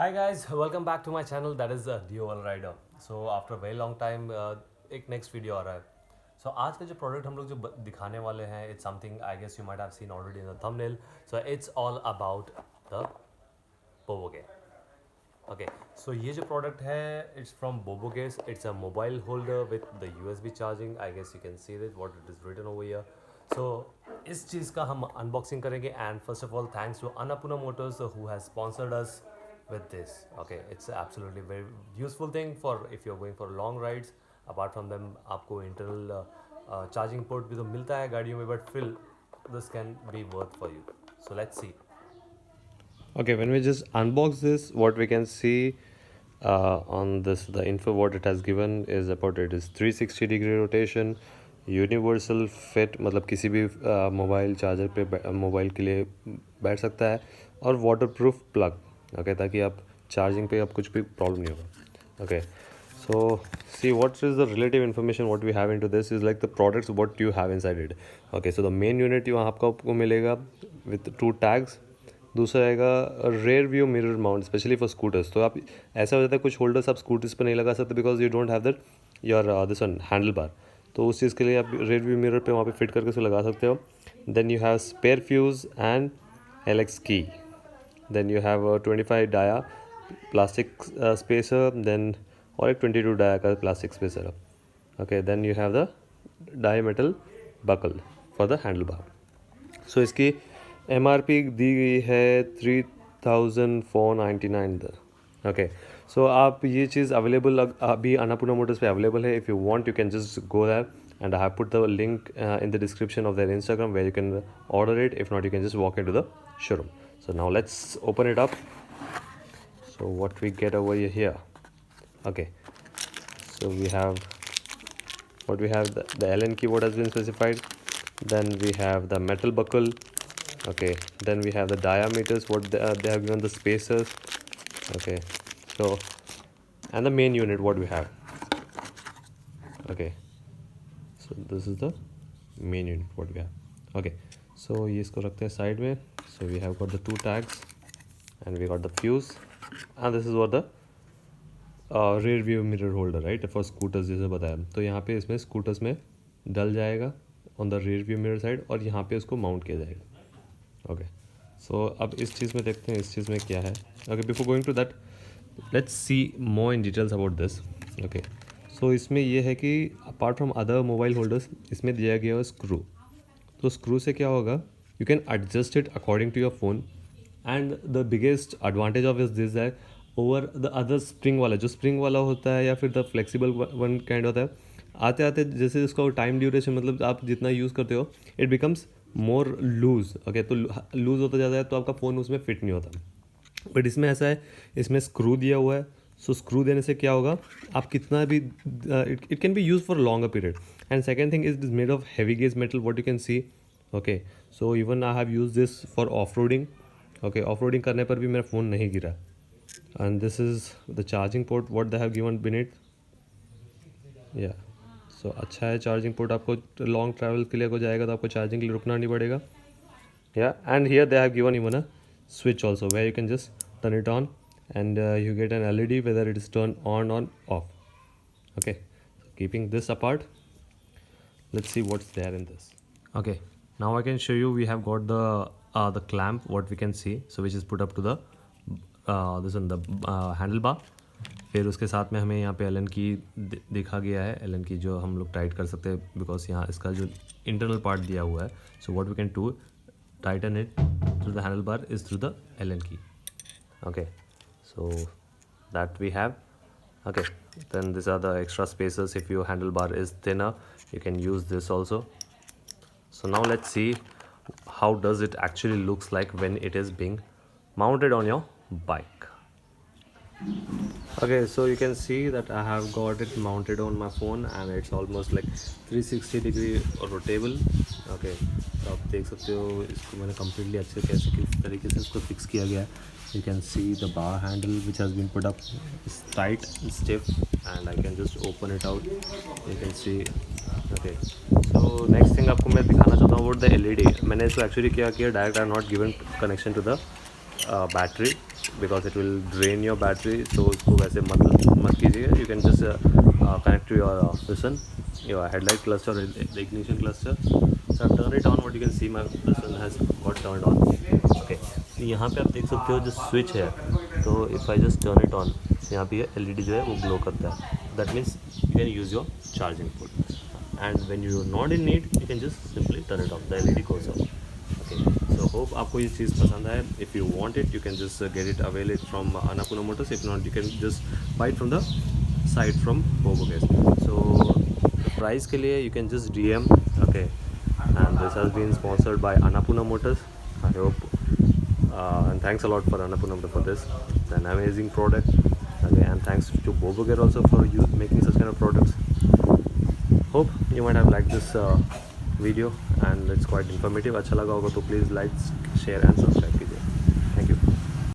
Hi guys, welcome back to my channel that is Dual Rider. So after a very long time एक next video आ रहा है. So आज का जो product हम लोग जो दिखाने वाले हैं it's something I guess you might have seen already in the thumbnail. So it's all about the Bobo game. Okay, so ये जो product है it's from Bobo Games. It's a mobile holder with the USB charging. I guess you can see that what it is written over here. So इस चीज़ का हम unboxing करेंगे and first of all thanks to Annapurna Motors who has sponsored us with this. Okay, it's absolutely very useful thing for if you're going for long rides. Apart from them आपको internal charging port भी तो मिलता है गाड़ियों में, but still this can be worth for you. So let's see. Okay, when we just unbox this, what we can see on this, the info what it has given is about it is 360-degree rotation, universal fit, मतलब किसी भी mobile charger पे mobile के लिए बैठ सकता है, और वाटर प्रूफ प्लग. ओके, ताकि आप चार्जिंग पे आप कुछ भी प्रॉब्लम नहीं होगा. Okay, so see what is the relative information what we have into this is like the products what you have inside it. Okay, so the main unit वहाँ आपको मिलेगा विथ 2 टैग्स. दूसरा आएगा rear view mirror mount specially for scooters. तो आप ऐसा हो जाता है कुछ होल्डर्स आप स्कूटर्स पर नहीं लगा सकते because you don't have that your this one handle bar. तो उस चीज़ के लिए आप रेयर व्यू मिरर पे वहाँ पे फिट करके उसे लगा सकते हो. Then you have spare fuse and LX key. Then you have 25 dia plastic spacer, then और एक 22 डाया का plastic spacer. Okay, then you have the die metal buckle for the handle bar. So इसकी MRP दी गई है 3499. Okay, सो आप ये चीज़ available अभी Annapurna Motors पे अवेलेबल है. If you want you can just go that and I have put the link in the description of their Instagram where you can order it. If not, you can just walk into the showroom. So now let's open it up. So what we get over here. Okay, so we have the Allen keyboard has been specified. Then we have the metal buckle. Okay, then we have the diameters what they have given the spacers. Okay, so and the main unit what we have. Okay, so this is the main unit what we have. Okay, so ये इसको रखते हैं side में. So we have got the 2 tags and we got the fuse, and this is what the rear view mirror holder, right, for scooters जैसे बताया. तो यहाँ पे इसमें स्कूटर्स में डल जाएगा on the rear view mirror side और यहाँ पे उसको माउंट किया जाएगा. ओके, सो अब इस चीज़ में देखते हैं इस चीज़ में क्या है. Okay, before going to that let's see more in details about this. Okay, so इसमें ये है कि apart from other mobile holders इसमें दिया गया है स्क्रू. तो स्क्रू से क्या होगा, you can adjust it according to your phone. And the biggest advantage of this है ओवर द अदर स्प्रिंग वाला, जो स्प्रिंग वाला होता है या फिर द फ्लेक्सिबल वन काइंड होता है. आते आते जैसे इसका टाइम ड्यूरेशन, मतलब आप जितना यूज़ करते हो it becomes more loose. Okay, तो लूज़ होता जाता है तो आपका फ़ोन उसमें फिट नहीं होता. बट इसमें ऐसा है, इसमें स्क्रू दिया हुआ है. सो स्क्रू देने से क्या होगा, आप कितना भी it can be use for longer period. And second thing is made of heavy gauge metal what you can see. Okay, so even I have use this for off roading. Okay, off roading करने पर भी मेरा phone नहीं गिरा. And this is the charging port what they have given beneath. या सो अच्छा है charging port. आपको लॉन्ग ट्रैवल के लिए हो जाएगा तो आपको चार्जिंग के लिए रुकना नहीं पड़ेगा. या and here they have given even a switch also where you can just turn it on and you get an LED whether it is turned on or off. Okay, so keeping this apart, let's see what's there in this. Okay, now I can show you we have got the clamp what we can see, so which is put up to the this one the handlebar. फिर उसके साथ में हमें यहाँ पे Elon की दिखा गया है, एलन की जो हम लोग टाइट कर सकते हैं बिकॉज यहाँ इसका जो इंटरनल पार्ट दिया हुआ है. So what we can do, tighten it through the handlebar is through the Allen key. Okay, so that we have. Okay, then these are the extra spacers. If your handlebar is thinner you can use this also. So now let's see how does it actually looks like when it is being mounted on your bike. Okay, so you can see that I have got it mounted on my phone and it's almost like 360-degree rotatable. Okay, तो आप देख सकते हो इसको मैंने completely अच्छे कैसे किस तरीके से इसको फिक्स किया गया है. You can see the bar handle which has been put up is tight and stiff and I can just open it out. You can see. Okay, so next thing आपको मैं दिखाना चाहता हूँ about the LED. मैंने इसको actually क्या किया, direct I have not given connection to the battery. because it will drain your battery. So उसको वैसे मत कीजिएगा. You can just connect to your this one, your headlight cluster, the ignition cluster. So I've turned it on. What you can see, this one has got turned on. Okay, यहाँ पे आप देख सकते हो जो स्विच है, तो if I just turn it on, यहाँ पे LED जो है वो ग्लो करता है. That means you can use your charging port. And when you're not in need, you can just simply turn it off. The LED goes off. Okay, so hope आपको ये चीज़ पसंद है. If you want it, you can just get it available from Annapurna Motors. If not, you can just buy it from the site from Bobo guys. So the price के लिए you can just DM. Okay, and this has been sponsored by Annapurna Motors. I hope and thanks a lot for Annapurna Motors for this. It's an amazing product. Okay, and thanks to Bobo Gear also for you making such kind of products. Hope you might have liked this video and it's quite informative. अच्छा लगा होगा तो please like, share and subscribe.